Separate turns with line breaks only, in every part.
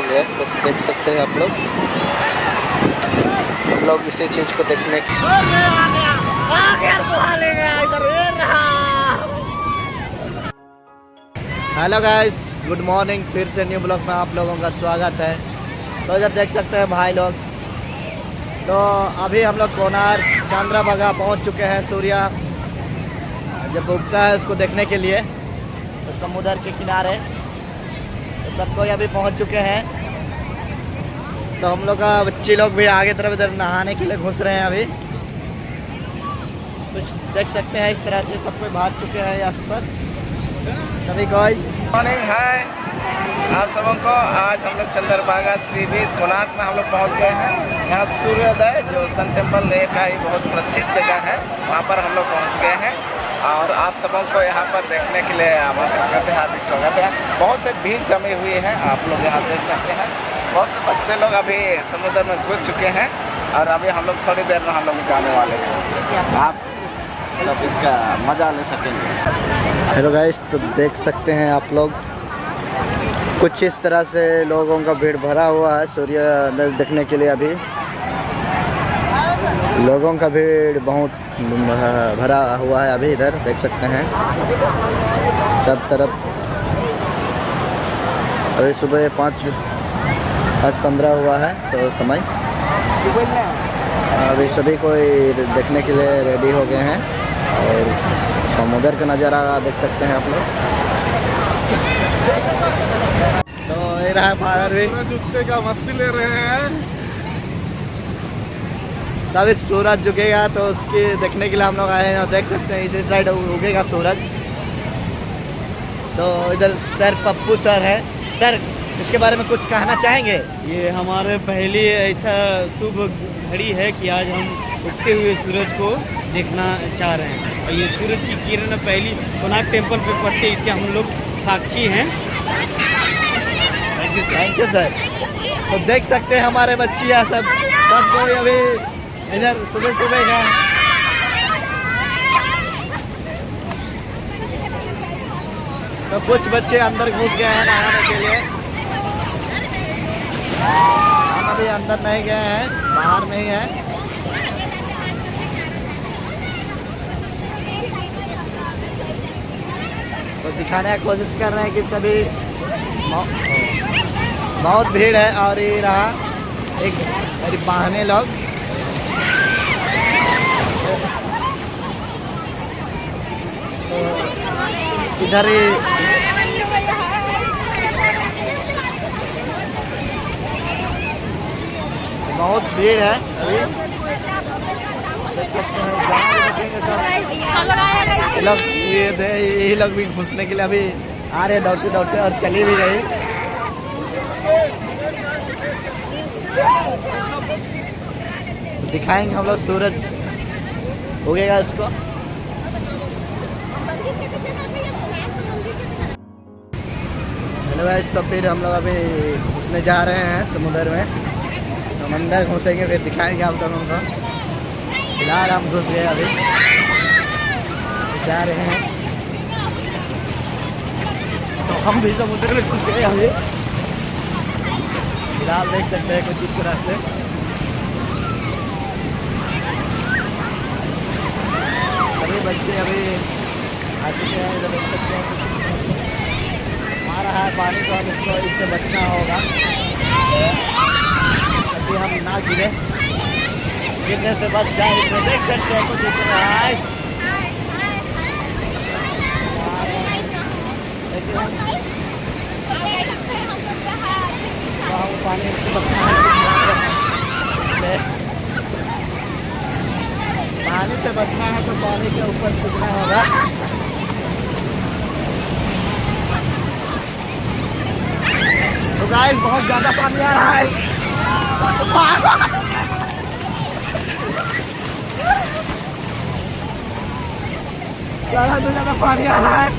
गए। तो देख सकते हैं आप लोग इसी चीज़ को देखने हेलो गाइस, गुड मॉर्निंग। फिर से न्यू ब्लॉग में आप लोगों का स्वागत है। तो इधर देख सकते हैं भाई लोग, तो अभी हम लोग कोणार्क चंद्रभागा पहुंच चुके हैं। सूर्य जब उगता है उसको देखने के लिए, तो समुद्र के किनारे तो सब कोई अभी पहुंच चुके हैं। तो हम लोग का बच्चे लोग भी आगे तरफ इधर नहाने के लिए घुस रहे हैं। अभी कुछ देख सकते हैं, इस तरह से सब कोई भाग चुके हैं यहाँ पर। सभी कोई
मॉर्निंग है आप सबों को। आज हम लोग चंद्रभागा सी बीच कोणार्क में हम लोग पहुँच गए हैं। यहाँ सूर्योदय जो सन टेम्पल लेक का ही बहुत प्रसिद्ध जगह है, वहाँ पर हम लोग पहुँच गए हैं। और आप सबों को यहाँ पर देखने के लिए आमंत्रित करते हैं, हार्दिक स्वागत है। बहुत से भीड़ जमी हुई है, आप लोग यहाँ देख सकते हैं। बहुत से बच्चे लोग अभी समुद्र में घुस चुके हैं और अभी हम लोग थोड़ी देर में हम लोग जाने वाले हैं। आप सब इसका मज़ा ले सकेंगे।
हेलो गाइस, तो देख सकते हैं आप लोग कुछ इस तरह से लोगों का भीड़ भरा हुआ है सूर्योदय देखने के लिए। अभी लोगों का भीड़ बहुत भरा हुआ है। अभी इधर देख सकते हैं सब तरफ। अभी सुबह 5:15 हुआ है तो समय। अभी सभी कोई देखने के लिए रेडी हो गए हैं और समुद्र का नज़ारा देख सकते हैं आप लोग। तो ये रहा फादर भी
जूते का मस्ती ले रहे हैं।
तभी सूरज झुकेगा तो उसकी देखने के लिए हम लोग आए हैं। और देख सकते हैं इसी साइड उगेगा सूरज। तो इधर सर पप्पू सर है। सर, इसके बारे में कुछ कहना चाहेंगे?
ये हमारे पहली ऐसा शुभ घड़ी है कि आज हम उगते हुए सूरज को देखना चाह रहे हैं। और ये सूरज की किरण पहली कोणार्क टेम्पल पे पड़ती है, इसके हम लोग साक्षी हैं।
Thank you sir. तो देख सकते हैं हमारे बच्चियाँ सब कोई अभी इधर सुबह सुबह का तो कुछ बच्चे अंदर घुस गए हैं नहाने के लिए। हम अभी अंदर नहीं गए हैं, बाहर में ही हैं। तो दिखाने की कोशिश कर रहे हैं कि सभी बहुत भीड़ है। और ये रहा एक मेरी बहने लोग। तो इधर ही बहुत भीड़ है अभी, देख सकते हैं। ये लोग भी घुसने के लिए अभी आ रहे दौड़ते दौड़ते और चली भी गई। दिखाएंगे हम लोग सूरज उगेगा इसको। हेलो गाइस, तो फिर हम लोग अभी घुसने जा रहे हैं समुद्र में। हम अंदर घुसेंगे, फिर दिखाएंगे आप लोगों को। फिलहाल हम घुस गए, अभी जा रहे हैं। तो हम भी समुद्र में घुस गए अभी। फिलहाल देख सकते हैं कुछ इस तरह से। सभी बच्चे अभी आ चुके हैं, इधर देख सकते हैं। आ रहा है पानी, तो हम इसको इससे बचना होगा ताकि हम ना गिरे। गिरने से बच जाए, इसमें देख सकते हैं कुछ इस तरह है। पानी से बचना है, पानी से बचना है तो पानी के ऊपर कूदना होगा। तो गाइस, बहुत ज़्यादा पानी आ रहा है। ज़्यादा पानी आ रहा है।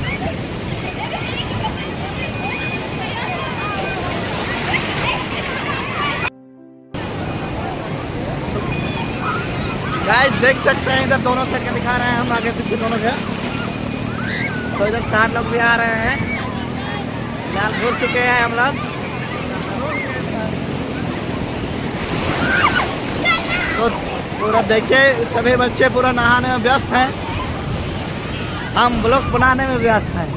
गाइस देख सकते हैं, इधर दोनों से दिखा रहे हैं हम आगे पीछे दोनों से। तो इधर 4 लोग भी आ रहे हैं। फिलहाल घुस चुके हैं हम लोग। तो पूरा देखिए सभी बच्चे पूरा नहाने में व्यस्त हैं, हम ब्लॉग बनाने में व्यस्त हैं।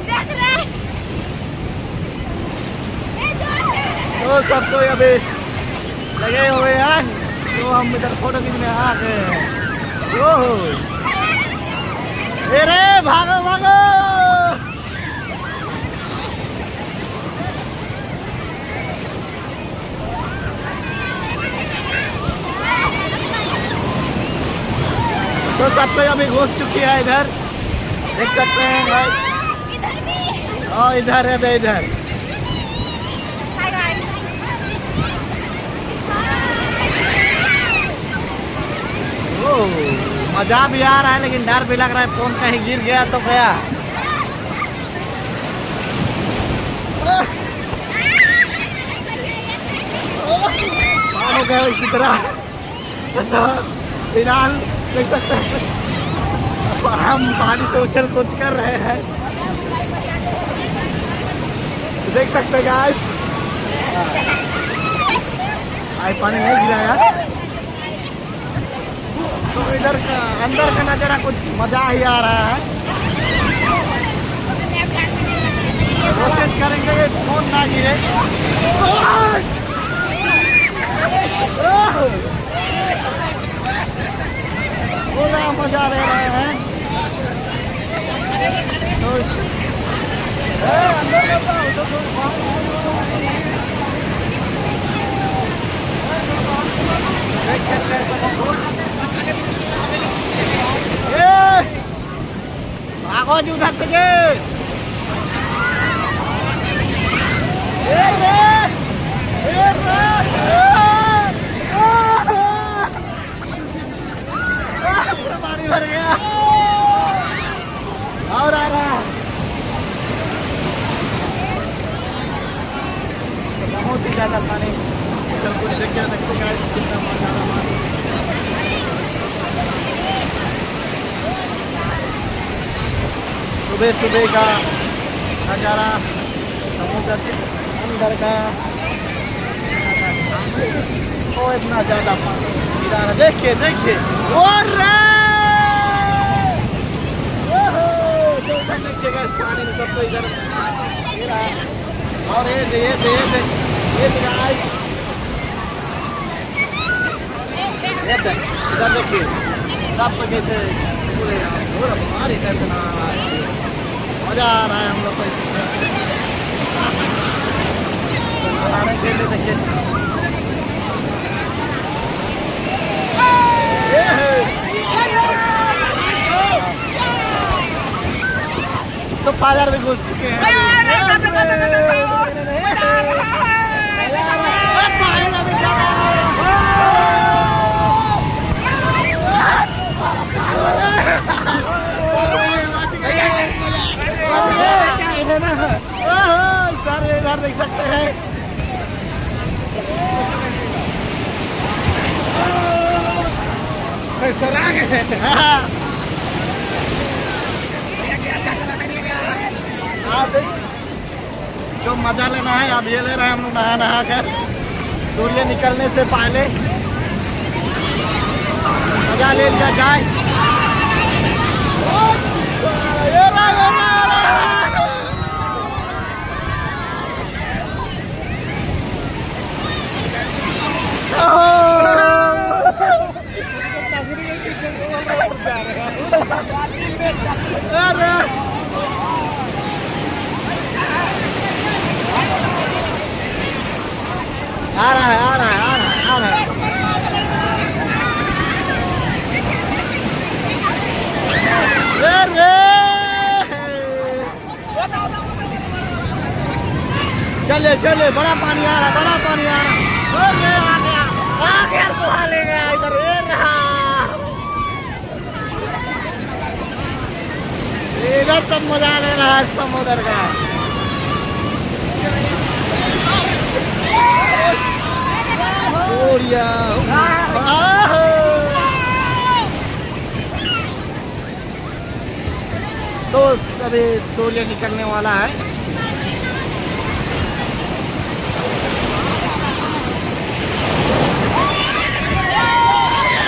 तो सब कोई अभी लगे हुए हैं, तो हम इधर फोटो खींचने आ गए हैं। ओहो अरे भागो भागो। तो सब कोई अभी घुस चुकी है इधर, देख सकते हैं भाई। और इधर है, इधर मजा भी आ रहा है, लेकिन डर भी लग रहा है, फोन कहीं गिर गया तो गया। हो गया इसी तरह फिलहाल देख सकते हैं हम पानी से उछल कूद कर रहे हैं, देख सकते हैं गाइस। आज पानी नहीं गिराया, तो इधर का अंदर का नजारा कुछ मजा ही आ रहा है। कोशिश करेंगे कि फोन ना गिरे। पूरा मजा ले रहे हैं। तो अंदर भागो जी उधर से। पानी भर गया और आ रहा है, बहुत ही ज्यादा पानी। चल कुछ देख के देखते गाइस कितना मजा आ रहा है। सुबह सुबह का नज़ारा, समुद्र के अंदर का, ओ इतना ज़्यादा पानी गिरा रहा, देखिए देखिए। और देखिएगा इस पानी में सबको इधर गिरा। और ये इधर देखिए सब कैसे पूरा भारी टेंशन आ रहा है, मजा आ रहा है हम लोग को नहाने के लिए। देखिए तो फादर भी घुस चुके हैं। सारे इधर देख सकते हैं। जो मजा लेना है अब ये ले रहे हैं हम लोग नहा नहा कर, सूर्य निकलने से पहले मजा ले लिया जाए। आ रहा है, आ रहा है, आ रहा है, आ रहा है। चले चले, बड़ा पानी आ रहा, बड़ा पानी आ रहा। आ गया बुहा ले गया इधर। इधर सब मजा ले रहा है समुद्र का। तो अभी सूर्य निकलने वाला है।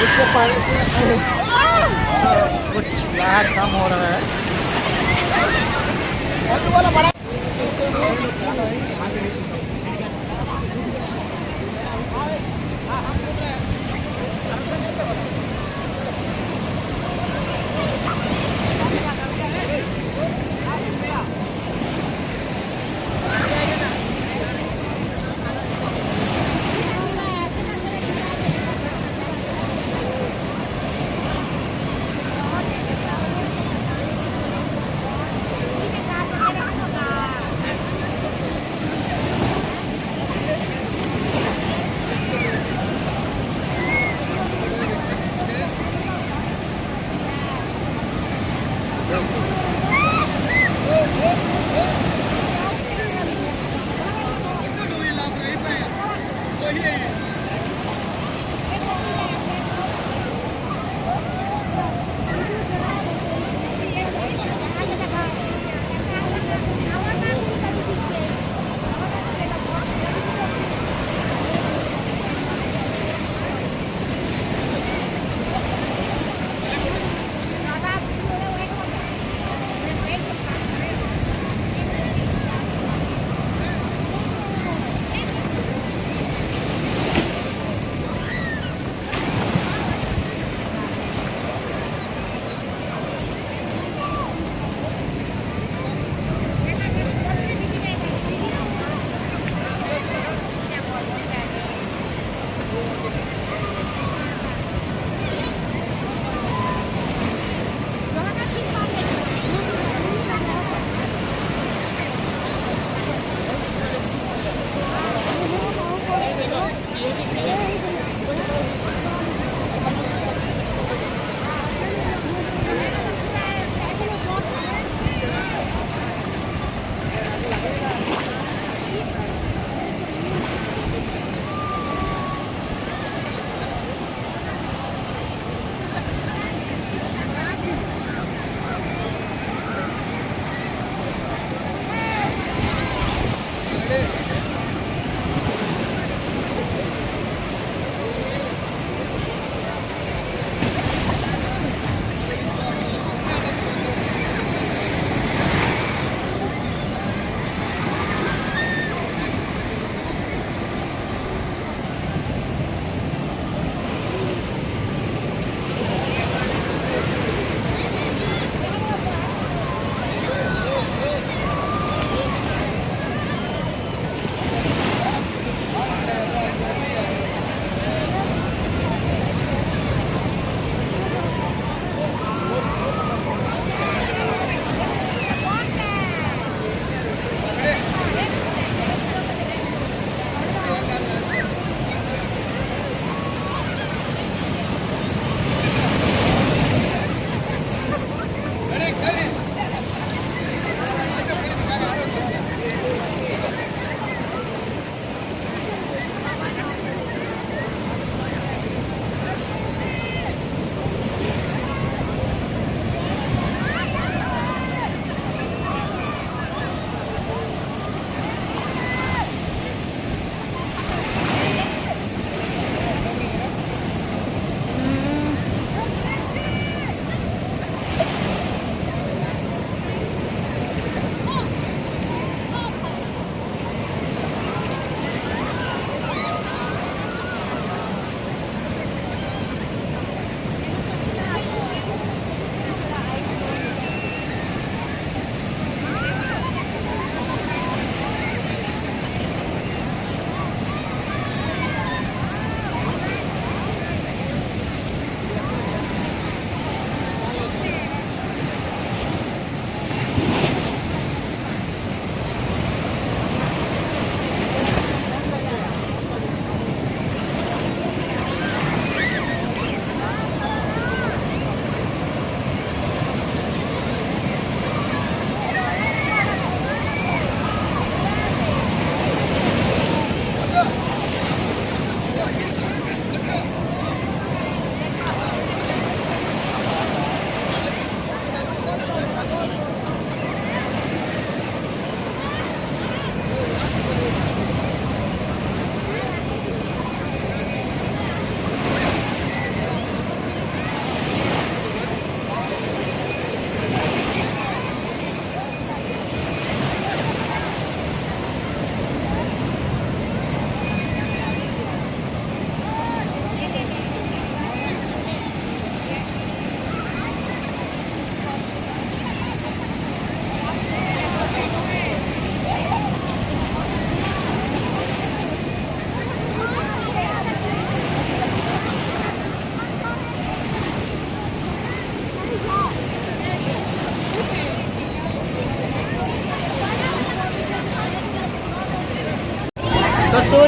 उससे कुछ लहर कम हो रहा है।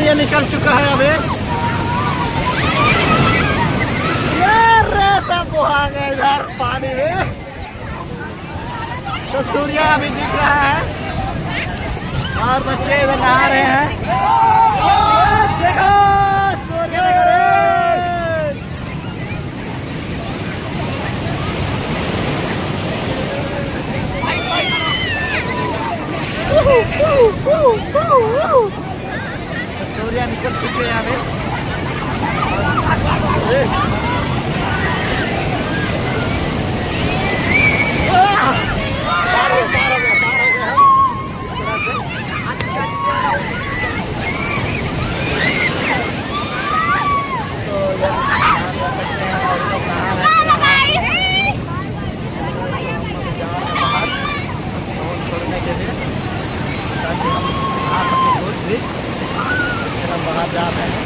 सूर्य निकल चुका है अभी। सब आ गए इधर पानी में, तो सूर्य अभी दिख रहा है और बच्चे इधर नहा रहे हैं। देखो सूर्य दिख रहे हैं। सूर्य निकल चुके हैं अभी। बाहर जा रहे हैं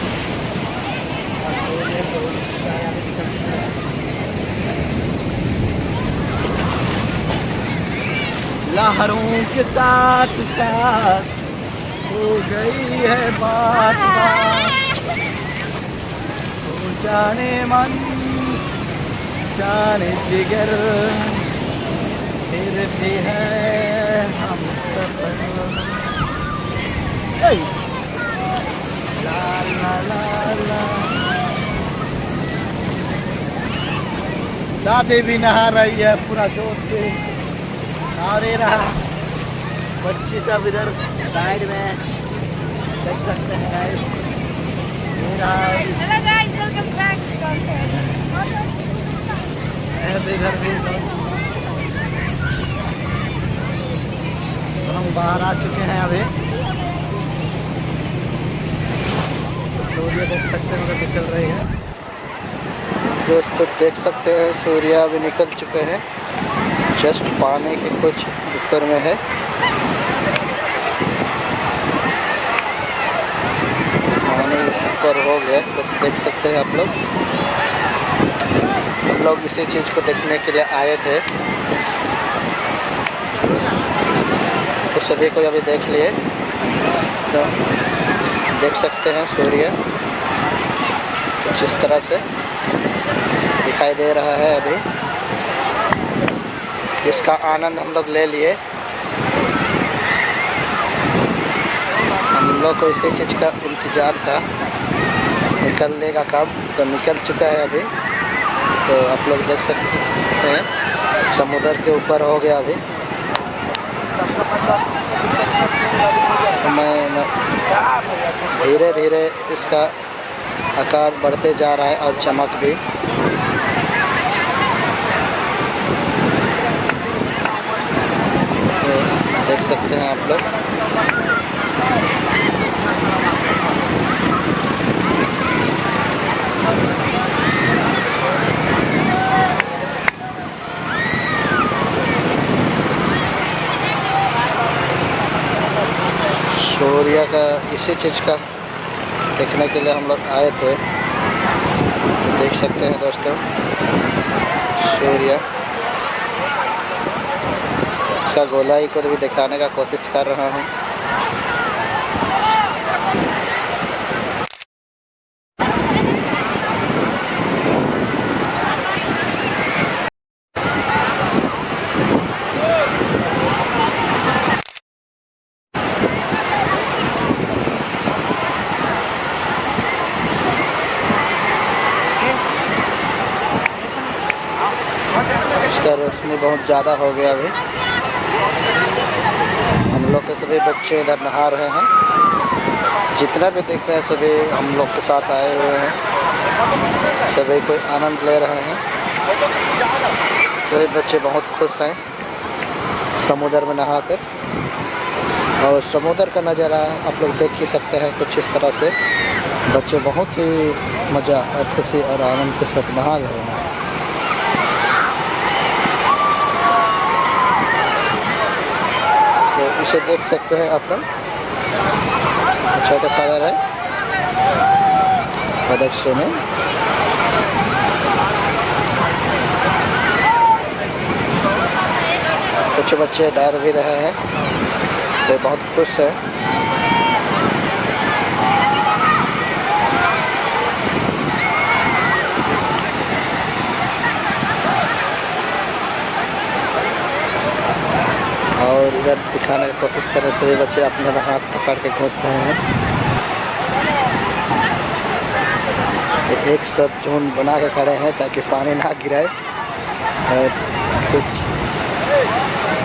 लहरों के साथ साथ हो गई है बात हो जाने मन जाने जिगर फिर भी है हम सफर। ला ला ला ला दादी भी नहा रही है पूरा जोर से। और ये रहा बच्ची सब इधर साइड में देख सकते हैं गाइस। ये रहा इधर भी। तो हम बाहर आ चुके हैं अभी। सूर्य देख सकते हैं निकल रही है दोस्तों, देख सकते हैं सूर्य अभी निकल चुके हैं। जस्ट पानी के कुछ ऊपर में है। पानी ऊपर हो गया तो देख सकते हैं आप लोग। हम लोग इसी चीज़ को देखने के लिए आए थे, तो सभी को अभी देख लिए। तो देख सकते हैं सूर्य कुछ इस तरह से दिखाई दे रहा है अभी। इसका आनंद हम लोग ले लिए। हम लोग को इसी चीज़ का इंतज़ार था, निकलने का कब, तो निकल चुका है अभी। तो आप लोग देख सकते हैं समुद्र के ऊपर हो गया अभी। तो मैं धीरे धीरे इसका आकार बढ़ते जा रहा है और चमक भी। तो देख सकते हैं आप लोग। सूर्य का इसी चीज़ का देखने के लिए हम लोग आए थे। देख सकते हैं दोस्तों सूर्य का गोलाई को भी दिखाने का कोशिश कर रहा हूँ। इसका रोशनी बहुत ज़्यादा हो गया अभी। हम लोग के सभी बच्चे इधर नहा रहे हैं। जितना भी देख रहे हैं सभी हम लोग के साथ आए हुए हैं। सभी कोई आनंद ले रहे हैं। सभी बच्चे बहुत खुश हैं समुद्र में नहाकर। और समुद्र का नज़ारा आप लोग देख ही सकते हैं कुछ इस तरह से। बच्चे बहुत ही मज़ा और खुशी और आनंद के साथ नहा रहे हैं। तो इसे देख सकते हैं आप लोग। छोटा कलर है बदख्शे में। कुछ बच्चे डर भी रहे हैं, वे बहुत खुश हैं। और इधर दिखाने की कोशिश कर रहे हैं सभी बच्चे अपने हाथ पकड़ के घुस रहे हैं। एक सब झुंड बना के खड़े हैं ताकि पानी ना गिरे और कुछ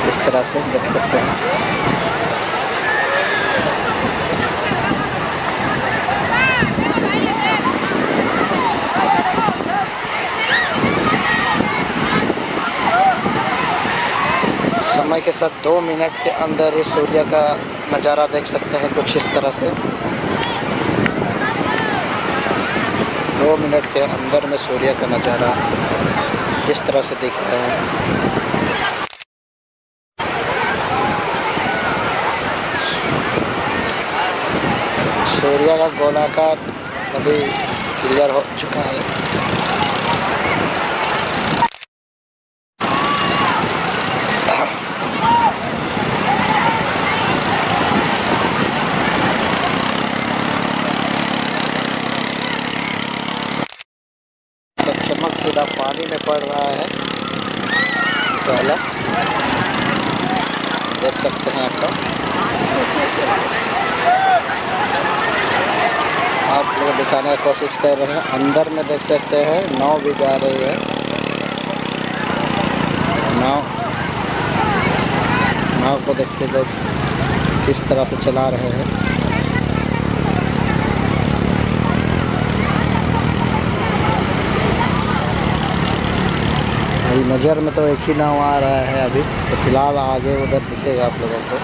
इस तरह से देख सकते हैं। समय के साथ 2 मिनट के अंदर इस सूर्य का नज़ारा देख सकते हैं कुछ इस तरह से। 2 मिनट के अंदर में सूर्य का नज़ारा इस तरह से दिख रहा है। सूर्य का गोलाकार अभी क्लियर हो चुका है। चमक सीधा पानी में पड़ रहा है पहला देख सकते हैं आप लोग दिखाने की कोशिश कर रहे हैं। अंदर में देख सकते हैं नाव भी जा रही है। नाव को देखते लोग किस तरह से चला रहे हैं। अभी नज़र में तो एक ही नाव आ रहा है अभी, तो फिलहाल आगे उधर दिखेगा आप लोगों को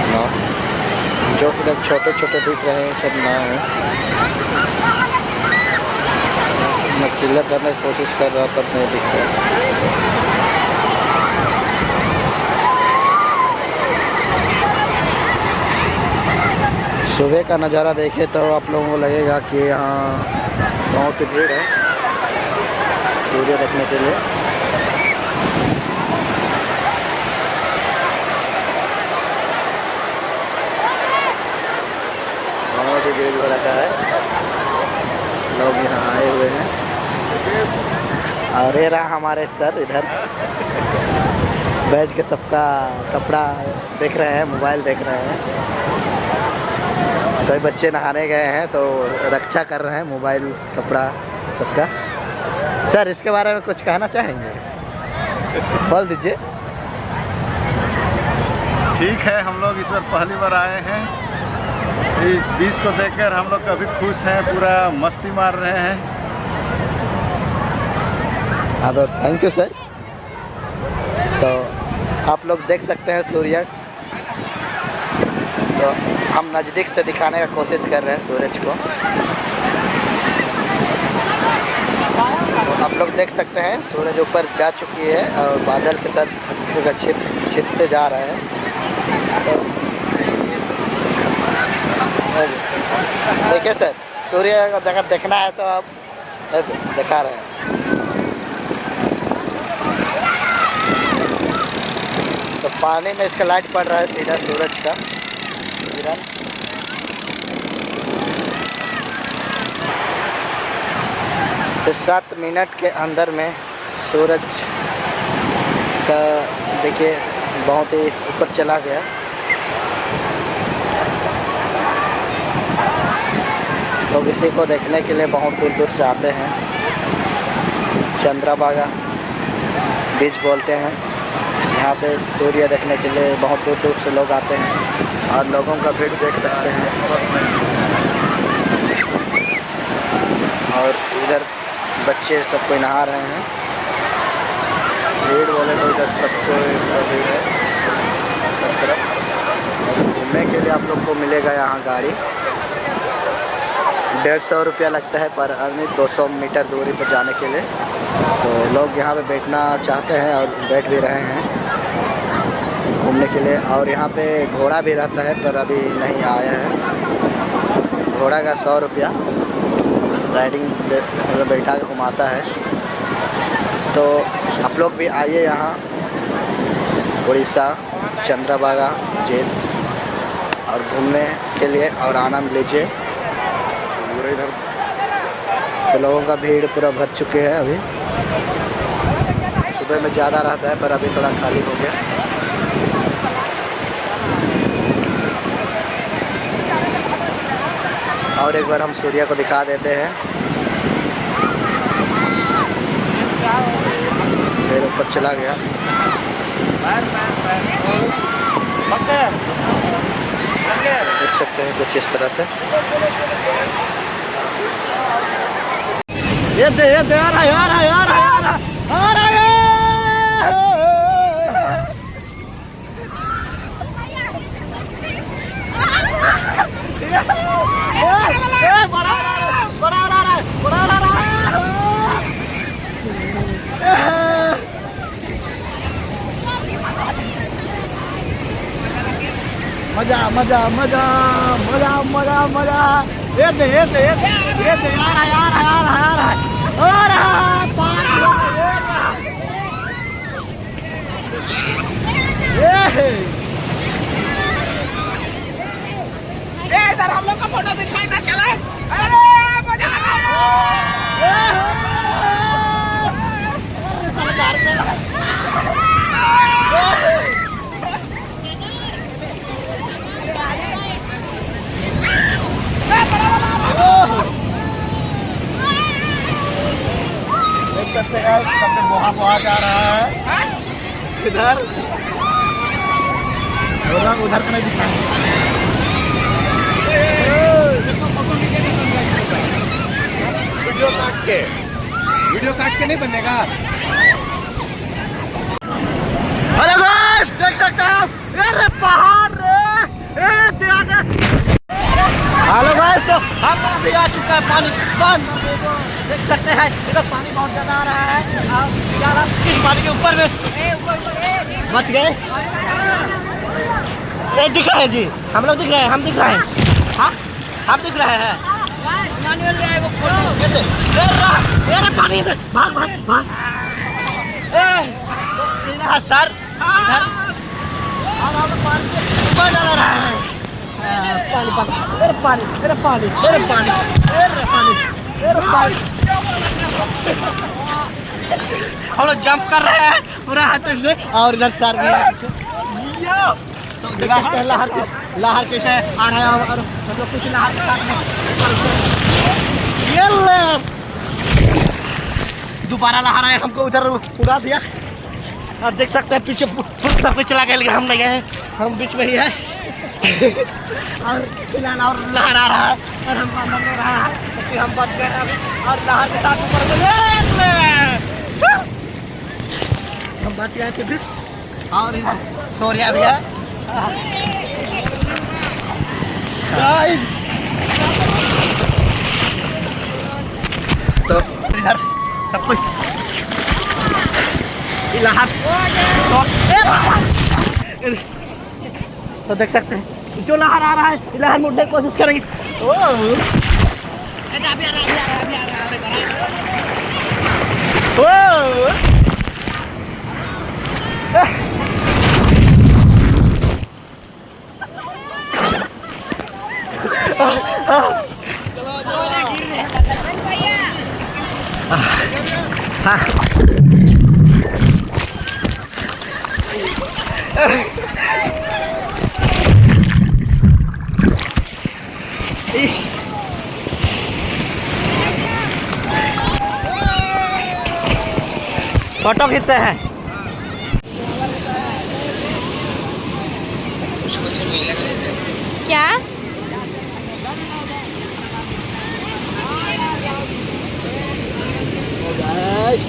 नाव, जो इधर छोटे छोटे दिख रहे हैं सब नाव है। मैं क्लियर करने की कोशिश कर रहा पर नहीं दिख रहा। सुबह का नज़ारा देखे तो आप लोगों को लगेगा कि यहाँ गाँव की भीड़ है सूर्य देखने के लिए। बहुत ही भीड़ भड़का है, लोग यहाँ आए हुए हैं। और ये रहा हमारे सर इधर बैठ के सबका कपड़ा देख रहे हैं, मोबाइल देख रहे हैं। सभी बच्चे नहाने गए हैं तो रक्षा कर रहे हैं मोबाइल कपड़ा सबका। सर इसके बारे में कुछ कहना चाहेंगे? बोल दीजिए।
ठीक है, हम लोग इस बार पहली बार आए हैं। इस बीच को देखकर हम लोग काफ़ी खुश हैं, पूरा मस्ती मार रहे हैं।
हाँ तो थैंक यू सर। तो आप लोग देख सकते हैं सूर्य, तो हम नज़दीक से दिखाने का कोशिश कर रहे हैं सूरज को। तो आप लोग देख सकते हैं सूरज ऊपर जा चुकी है और बादल के साथ छिपते जा रहे हैं। तो देखिए सर, सूर्य अगर देखना है तो आप दिखा रहे हैं। तो पानी में इसका लाइट पड़ रहा है सीधा सूरज का किरण। तो 7 मिनट के अंदर में सूरज का देखिए बहुत ही ऊपर चला गया। लोग इसी को देखने के लिए बहुत दूर दूर से आते हैं। चंद्रभागा बीच बोलते हैं। यहाँ पे सूर्य देखने के लिए बहुत दूर दूर से लोग आते हैं और लोगों का भीड़ देख सकते हैं। और इधर बच्चे सब कोई नहा रहे हैं। भीड़ बोले तो इधर सबको भीड़ है सब तरफ। घूमने के लिए आप लोग को मिलेगा यहाँ गाड़ी। 150 रुपया लगता है पर आदमी 200 मीटर दूरी पर जाने के लिए। तो लोग यहाँ पे बैठना चाहते हैं और बैठ भी रहे हैं घूमने के लिए। और यहाँ पे घोड़ा भी रहता है पर अभी नहीं आया है। घोड़ा का 100 रुपया राइडिंग मतलब बैठा के घुमाता है। तो आप लोग भी आइए यहाँ उड़ीसा चंद्रभागा झील और घूमने के लिए और आनंद लीजिए। तो लोगों का भीड़ पूरा भर चुके हैं। अभी सुबह में ज़्यादा रहता है पर अभी थोड़ा खाली हो गया। और एक बार हम सूर्य को दिखा देते हैं। फिर ऊपर चला गया। देख सकते हैं कुछ इस तरह से। ये दे आ रहा है। मजा मजा मजा मजा मजा मजा। ये दे आ रहा है।
इधर हम लोग का फोटो दिखाई ना चले। अरे मजा आ रहा
देख सकते हैं सबसे बोहा जा रहा है इधर। उधर का नहीं दिखाएंगे।
वीडियो काट के नहीं बनेगा।
हेलो गाइस, देख सकते हैं अरे पहाड़ रे। हेलो गाइस, तो हम अभी आ चुका है पानी बंद। देख सकते हैं इधर पानी बहुत ज्यादा आ रहा है। अब इस पानी के ऊपर में बच गए। ये दिख रहे हैं जी, हम लोग दिख रहे हैं, हम दिख रहे हैं। हाँ, हम दिख रहे हैं। अरे पानी इधर, भाग भाग भाग। सर इधर अब पानी ऊपर डाल रहा है। पानी पानी मेरे पानी मेरे पानी मेरे पानी मेरे पानी। हम लोग जंप कर रहे हैं पूरा हाथ से। और इधर सर भी है। तो देख सकते हैं लहर कैसे आ रहा है। और हम लोग कुछ लहर के साथ में ये दोबारा लहर आया, हमको उधर उड़ा दिया। आप देख सकते हैं पीछे पे चला गया, लेकिन हम नहीं गए, हम बीच में ही है। और फिलहाल और लहर आ रहा है और हम अंदर में रहा है, क्योंकि हम बच गए अभी। और लहर के साथ ऊपर हम बच गए थे फिर। और सूर्य भी है। तो इधर सब कुछ लहर तो देख सकते हैं जो लहर आ रहा है, लहर में उठने की कोशिश करेंगे। फोटो खींचते हैं।
क्या
गाइस